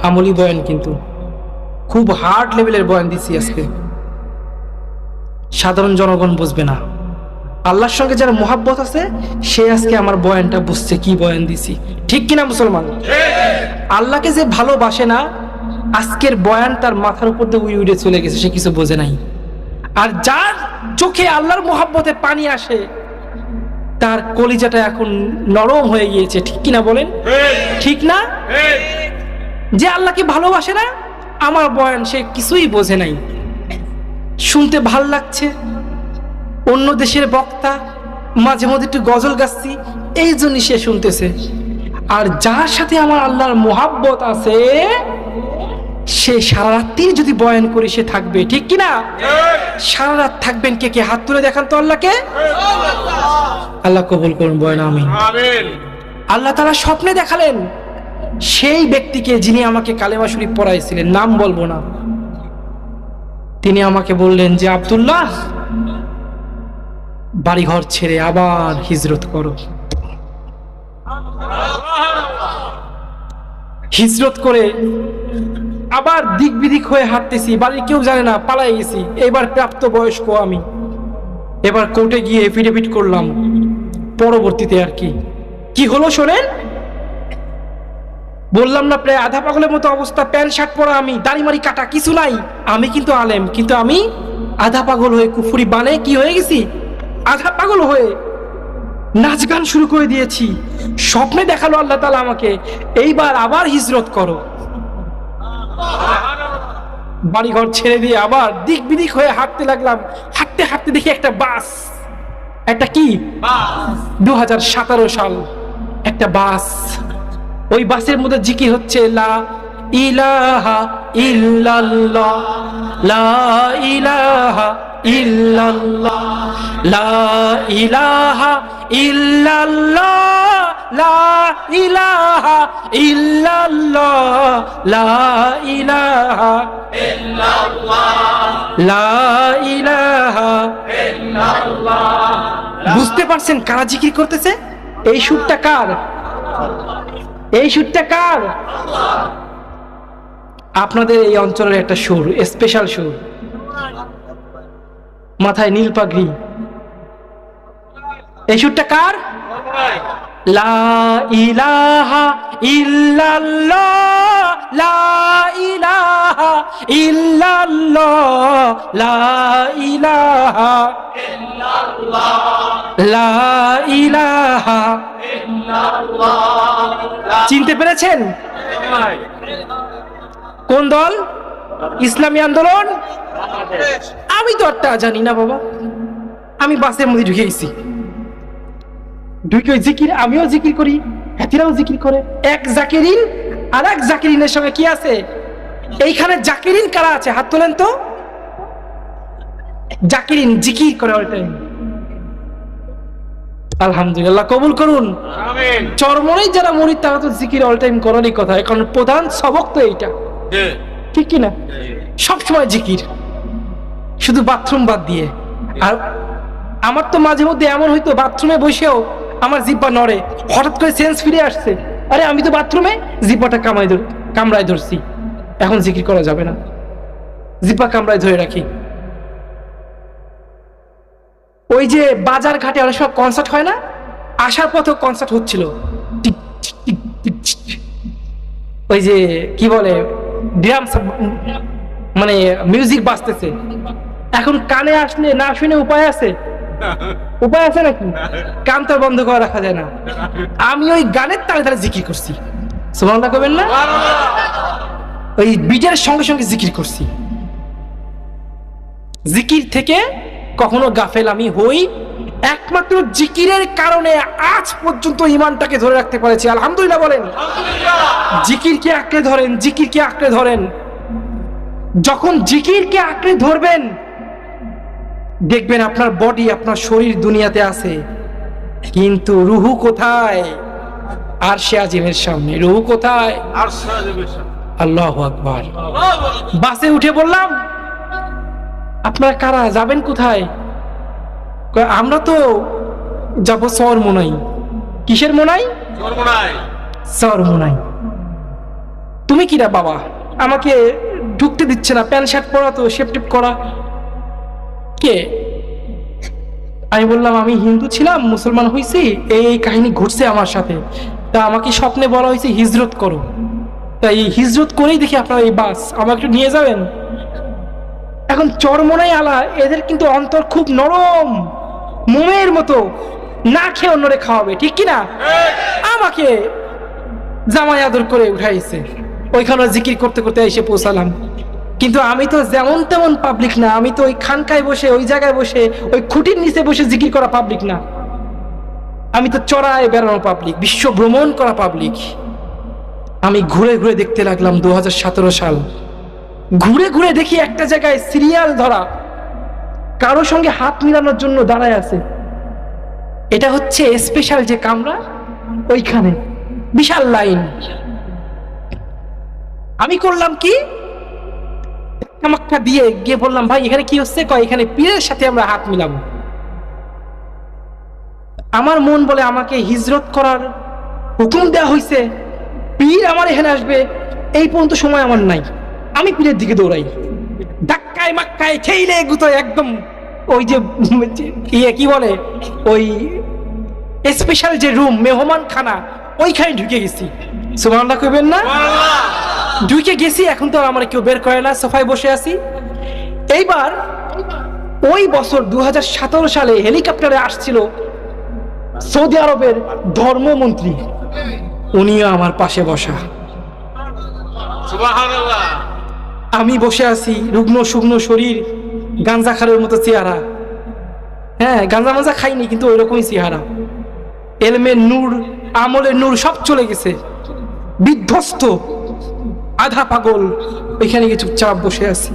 আমলি বয়ান, কিন্তু খুব হার্ড লেভেলের বয়ান দিছি আজকে। সাধারণ জনগণ বুঝবে না। আল্লাহর সঙ্গে যার মোহাব্বত আছে সে আজকে আমার বয়ানটা বুঝছে কি বয়ান দিছি, ঠিক কিনা মুসলমান? আল্লাহকে যে ভালোবাসে না, আজকের বয়ান তার মাথার উপর দিয়ে উড়ে উড়ে চলে গেছে, সে কিছু বোঝে নাই। আর যার চোখে আল্লাহর মোহাব্বতে পানি আসে তার কলিজাটা এখন নরম হয়ে গিয়েছে, ঠিক কিনা বলেন? ঠিক না? যে আল্লাহকে ভালোবাসে না, আমার বয়ান সে কিছুই বোঝে নাই। শুনতে ভাল লাগছে, অন্য দেশের বক্তা, মাঝে মধ্যে একটু গজল গাচ্ছি, এই জন্যই সে শুনতেছে। আর যার সাথে আমার আল্লাহর মোহাব্বত আছে সে সারা রাত্রি যদি বয়ান করি সে থাকবে, ঠিক কিনা? সারা রাত থাকবেন কে কে? হাত তুলে দেখান তো আল্লাহকে। আল্লাহ কবুল করুন বয়ান, আমিন। আল্লাহ তাআলা স্বপ্নে দেখালেন সেই ব্যক্তিকে যিনি আমাকে কালেমা শরীফ পড়াইছিলেন, নাম বলবো না। তিনি আমাকে বললেন যে আব্দুল্লাহ, বাড়িঘর ছেড়ে আবার হিজরত করো। হিজরত করে আবার দিক বিদিক হয়ে হাঁটতেছি, বাড়ির কেউ জানে না, পালাই গেছি। এবার প্রাপ্ত বয়স্ক আমি, এবার কোর্টে গিয়ে এফিডেভিট করলাম। পরবর্তীতে আর কি হলো শোনেন। বললাম না প্রায় আধা পাগলের মতো অবস্থা, প্যান্ট শার্ট পরা আমি, দাড়ি মারি কাটা, কিছু নাই। আমি কিন্তু আলেম, কিন্তু আমি আধা পাগল হয়ে কুফরি বানে কি হয়ে গেছি, আধা পাগল হয়ে নাচ গান শুরু করে দিয়েছি। স্বপ্নে দেখালো আল্লাহ তাআলা আমাকে, এইবার আবার হিজরত করো। বাড়িঘর ছেড়ে দিয়ে আবার দিক বিদিক হয়ে হাঁটতে লাগলাম। হাঁটতে হাঁটতে দেখি একটা বাস, একটা কি 2017 সাল একটা বাস। ওই বাসের মধ্যে জিকির হচ্ছে লা ইলাহা ইল্লাল্লাহ, লা ইলাহা ইল্লাল্লাহ, লা ইলাহা ইল্লাল্লাহ, লা ইলাহা ইল্লাল্লাহ, লা ইলাহা ইল্লাল্লাহ, লা ইলাহা ইল্লাল্লাহ। বুঝতে পারছেন কারা জিকির করতেছে? এই সুরটা কার? এই সুরটা কার? আপনাদের এই অঞ্চলের একটা সুর, স্পেশাল সুর, মাথায় নীল পাগড়ি। এই সুরটা কার? লা ইলাহা ইল্লাল্লাহ, লা ইলাহা ইল্লাল্লাহ, লা ইলাহা ইল্লাল্লাহ, লা ইলাহা ইল্লাল্লাহ। চিনতে পেরেছেন? কোন দল? ইসলামী আন্দোলন? আমি তো একটা জানি না বাবা। আমি বাসের মধ্যে ঢুকে গেছি, ঢুকে জিকির, আমিও জিকির করি, হাতিরাও জিকির করে। এক জাকিরিন আর এক জাকিরিনের সঙ্গে কি আছে? এইখানে জাকিরিন কারা আছে? হাত তোলেন তো। জাকিরিন জিকির করে অল টাইম। আলহামদুলিল্লাহ, কবুল করুন। আমিন। চরমনেই যারা মুরিদ তারা তো জিকির অল টাইম করারই কথা, কারণ প্রধান সবক তো এইটা, ঠিক কিনা? সবসময় জিকির, শুধু বাথরুম বাদ দিয়ে। আর আমার তো মাঝে মধ্যে এমন হইতো বাথরুমে বসেও আমার জিব্বা নড়ে, হঠাৎ করে সেন্স ফিরে আসছে, আরে আমি তো বাথরুমে জিব্বাটা কামড়ায় ধরছি, এখন জিকির করা যাবে না, জিব্বা কামড়ায় ধরে রাখি। ওই যে বাজার ঘাটে অনেক সময় কনসার্ট হয় না, আসার পথেও কনসার্ট হচ্ছিল, ওই যে কি বলে ড্রাম, মানে মিউজিক বাজতেছে। এখন কানে আসলে না শুনে উপায় আছে? উপায় আছে নাকি? কান তো বন্ধ করে রাখা যায় না। আমি ওই গানের তালে তালে জিকির করছি, সুবহানাল্লাহ কইবেন না? ওই বিটের সঙ্গে সঙ্গে জিকির করছি। জিকির থেকে কখনো গাফেল আমি হই, একমাত্র জিকিরের কারণে আজ পর্যন্ত ঈমানটাকে ধরে রাখতে পেরেছি, আলহামদুলিল্লাহ বলেন। জিকিরকে আঁকড়ে ধরেন, জিকিরকে আঁকড়ে ধরেন। যখন জিকিরকে আঁকড়ে ধরবেন দেখবেন আপনার বডি, আপনার শরীর দুনিয়াতে আছে, কিন্তু রুহু কোথায়? আরশে আজিমের সামনে। রুহু কোথায়? আরশে আজিমের সামনে। আল্লাহু আকবার। বাসে উঠে বললাম, আপনারা কারা, যাবেন কোথায়? আমরা তো যাবো চরমোনাই। কিসের মোনাই? চরমোনাই। তুমি কিরা বাবা, আমাকে ঢুকতে দিচ্ছে না, প্যান্ট শার্ট পরা তো, শেপ টেপ করা, কে? আমি বললাম আমি হিন্দু ছিলাম, মুসলমান হয়েছি, এই কাহিনী ঘটছে আমার সাথে, তা আমাকে স্বপ্নে বলা হয়েছে হিজরত করো, তাই এই হিজরত করেই দেখি আপনার এই বাস, আমাকে একটু নিয়ে যাবেন। এখন চরমনাই আলা, এদের কিন্তু অন্তর খুব নরম, মোমের মতো, না খেয়ে অন্যরে খাওয়াবে, ঠিক কিনা? আমাকে জামাই আদর করে উঠাইছে, ওইখানে জিকির করতে করতে এসে পৌঁছালাম। কিন্তু আমি তো যেমন তেমন পাবলিক না, আমি তো ওই খানকায় বসে, ওই জায়গায় বসে, ওই খুঁটির নিচে বসে জিকির করা পাবলিক না, আমি তো চড়ায় বেড়ানো পাবলিক, বিশ্ব ভ্রমণ করা পাবলিক। আমি ঘুরে ঘুরে দেখতে লাগলাম 2017 সাল, ঘুরে ঘুরে দেখি একটা জায়গায় সিরিয়াল ধরা, কারোর সঙ্গে হাত মিলানোর জন্য দাঁড়ায় আছে। এটা হচ্ছে স্পেশাল যে কামরা, ওইখানে বিশাল লাইন। আমি করলাম কি, আমাকে দিয়ে গিয়ে বললাম ভাই এখানে কি হচ্ছে? কয় এখানে পীরের সাথে আমরা হাত মিলাবো। আমার মন বলে আমাকে হিজরত করার হুকুম দেওয়া হয়েছে, পীর আমার এখানে আসবে, এই পর্যন্ত সময় আমার নাই। আমি পীরের দিকে দৌড়াই, ধাক্কায় মাক্কায় খেইলে গুতোয় একদম ওই যে ইয়ে কি বলে, ওই স্পেশাল যে রুম, মেহমান খানা, ওইখানে ঢুকে গেছি। সুবহানাল্লাহ কইবেন না? ঢুকে গেছি, এখন তো আমার কেউ বের করে না, সোফায় বসে আছি। এইবার ওই বছর 2017 সালে হেলিকপ্টারে আসছিল সৌদি আরবের ধর্মমন্ত্রী, উনিও আমার পাশে বসা। সুবহানাল্লাহ। আমি বসে আছি, রুগ্ন শুকনো শরীর, গাঞ্জা খারের মতো চেহারা। হ্যাঁ, গাঞ্জা মাজা খাইনি, কিন্তু ওই রকমই চেহারা। এলমের নূর, আমলের নূর সব চলে গেছে, বিধ্বস্ত, আধা পাগল। ওইখানে গিয়ে চুপচাপ বসে আছি।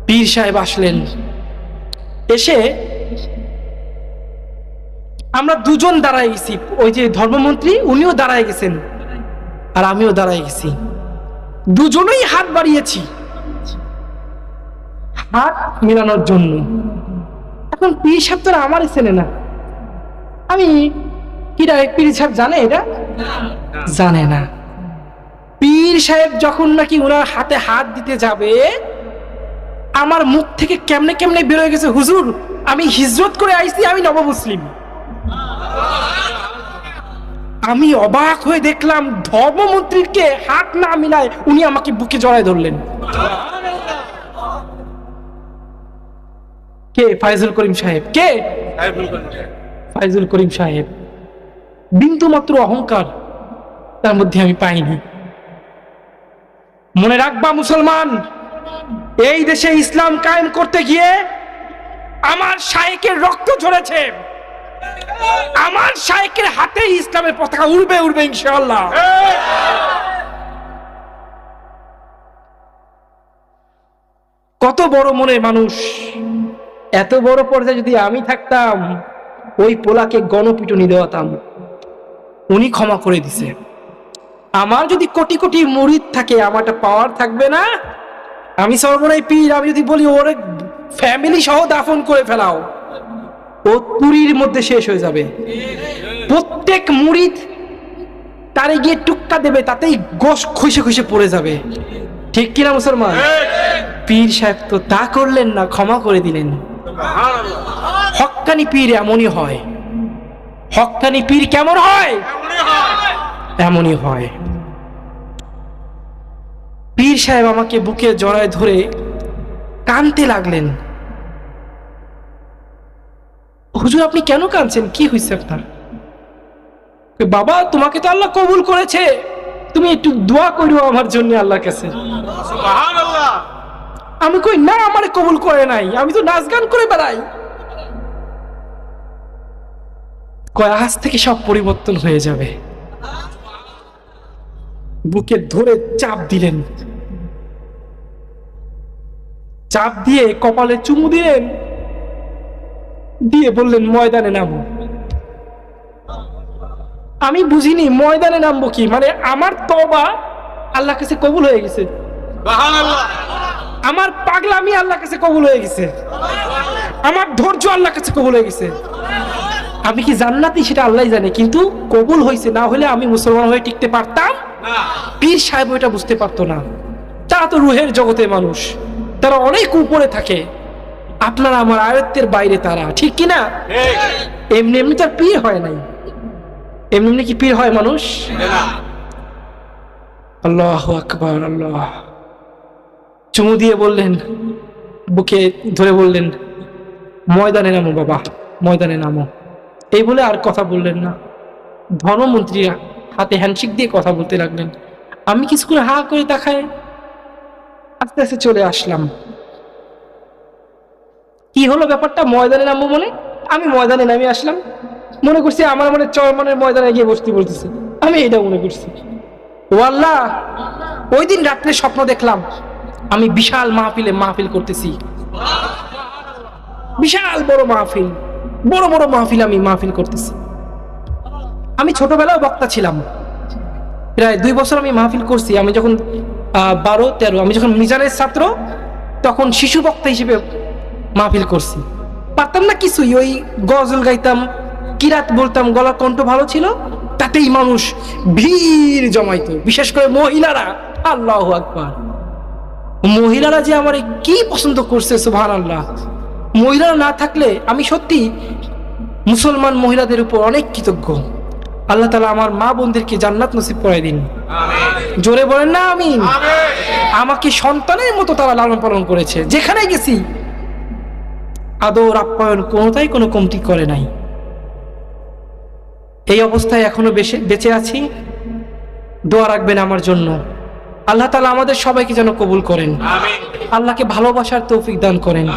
পীর সাহেব আসলেন, এসে আমরা দুজন দাঁড়ায় গেছি, ওই যে ধর্মমন্ত্রী উনিও দাঁড়ায় গেছেন, আর আমিও দাঁড়ায় গেছি। দুজনেই হাত বাড়িয়েছি হাত মিলানোর জন্য। এখন পীর সাহেব তো আমারই চেনে না, আমি কিরা, পীর সাহেব জানে এটা? জানে না। পীর সাহেব যখন নাকি ওনার হাতে হাত দিতে যাবে, আমার মুখ থেকে কেমনে কেমনে বেরোয় গেছে, হুজুর আমি হিজরত করে আইছি, আমি নবমুসলিম। আমি অবাক হয়ে দেখলাম ধর্মমন্ত্রীকে হাত না মিলায় উনি আমাকে বুকে জড়ায় ধরলেন। কে? ফাইজুল করিম সাহেব। কে? ফাইজুল করিম সাহেব। বিন্দু মাত্র অহংকার তার মধ্যে আমি পাইনি। মনে রাখবা মুসলমান, এই দেশে ইসলাম কায়েম করতে গিয়ে আমার শায়েকের রক্ত ঝরেছে, আমার শায়েকের হাতে ইসলামের পতাকা উড়বে উড়বে ইনশাআল্লাহ। কত বড় মনের মানুষ, এত বড় পর্যায়ে যদি আমি থাকতাম, ওই পোলাকে গণপিটুনি দেওয়াতাম। উনি ক্ষমা করে দিছে। আমার যদি কোটি কোটি মুরিদ থাকে, আমারটা পাওয়ার থাকবে না? আমি সর্বনাই পীর, আমি যদি বলি ওর ফ্যামিলি সহ দাফন করে ফেলাও, ও তুরির মধ্যে শেষ হয়ে যাবে। প্রত্যেক মুরিদ তারে গিয়ে টুক্কা দেবে, তাতেই গোশ খুশে খুশে পড়ে যাবে, ঠিক কিনা মুসলমান? পীর সাহেব তো তা করলেন না, ক্ষমা করে দিলেন। হক্কানি পীর এমনই হয়। হক্কানি পীর কেমন হয়? এমনই হয়। পীর সাহেব আমাকে বুকে জড়ায় ধরে কাঁদতে লাগলেন। হুজুর আপনি কেন কাঁদছেন, কি হয়েছে আপনার? বাবা তোমাকে তো আল্লাহ কবুল করেছে, তুমি একটু দোয়া করো আমার জন্য আল্লাহর কাছে। সুবহানাল্লাহ। আমি কই না, আমারে কবুল করে নাই, আমি তো নাচ গান করে বেড়াই। কয় আজ থেকে সব পরিবর্তন হয়ে যাবে। বুকে ধরে চাপ দিলেন, চাপ দিয়ে কপালে চুমু দিলেন, দিয়ে বললেন ময়দানে নামো। আমি বুঝিনি ময়দানে নামবো কি, মানে আমার তওবা আল্লাহর কাছে কবুল হয়ে গেছে, সুবহানাল্লাহ। আমার পাগলামি আল্লাহর কাছে কবুল হয়ে গেছে, আমার ধৈর্য আল্লাহর কাছে কবুল হয়ে গেছে। আমি কি জান্নাতি সেটা আল্লাহই জানে, কিন্তু কবুল হয়েছে, না হলে আমি মুসলমান হয়ে টিকতে পারতাম পীর সাহেব ওইটা বুঝতে পারতো না। তারা তো রুহের জগতের মানুষ, তারা অনেক উপরে থাকে, আপনার আমার আয়ত্তের বাইরে তারা, ঠিক কিনা? এমনি এমনি তার পীর হয় নাই, এমনি এমনি কি পীর হয় মানুষ? আল্লাহু আকবার। আল্লাহ চুমু দিয়ে বললেন, বুকে ধরে বললেন, ময়দানে নামো বাবা, ময়দানে নামো। এই বলে আর কথা বললেন না। ধর্মমন্ত্রী হাতে হ্যান্ডশেক দিয়ে কথা বলতে লাগলেন। আমি কিছুক্ষণ হা করে তাকায় আস্তে আস্তে চলে আসলাম। কি হলো ব্যাপারটা? ময়দানে নামবো মানে আমি ময়দানে নামে আসলাম, মনে করছি আমার মনে চরমনের ময়দানে গিয়ে বসতে বলতেছে, আমি এটা মনে করছি। ও আল্লাহ, ওই দিন রাত্রে স্বপ্ন দেখলাম আমি বিশাল মাহফিল করতেছি, বিশাল বড় মাহফিল, বড় বড় মাহফিল আমি মাহফিল করতেছি। আমি ছোটবেলাও বক্তা ছিলাম, প্রায় 2 বছর আমি মাহফিল করছি। আমি যখন 12-13, আমি যখন মিজানের ছাত্র, তখন শিশু বক্তা হিসেবে মাহফিল করছি। পারতাম না কিছুই, ওই গজল গাইতাম, কিরাত বলতাম, গলার কণ্ঠ ভালো ছিল, তাতেই মানুষ ভিড় জমাইতো, বিশেষ করে মহিলারা। আল্লাহু আকবার, মহিলারা যে আমার কি পছন্দ করছে, সুবহানাল্লাহ। মহিলারা না থাকলে আমি সত্যি মুসলমান মহিলাদের উপর অনেক কৃতজ্ঞ। আল্লাহ তাআলা আমার মা বোনদেরকে জান্নাত নসিব করায় দিন, জোরে বলেন না আমিন। আমাকে সন্তানের মতো তারা লালন পালন করেছে, যেখানে গেছি আদর আপ্যায়ন কোনোটাই কোনো কমতি করে নাই। এই অবস্থায় এখনো বেঁচে আছি, দোয়া রাখবেন আমার জন্য। আল্লাহ তাআলা আমাদের সবাইকে যেন কবুল করেন, আল্লাহকে ভালোবাসার তৌফিক দান করেন।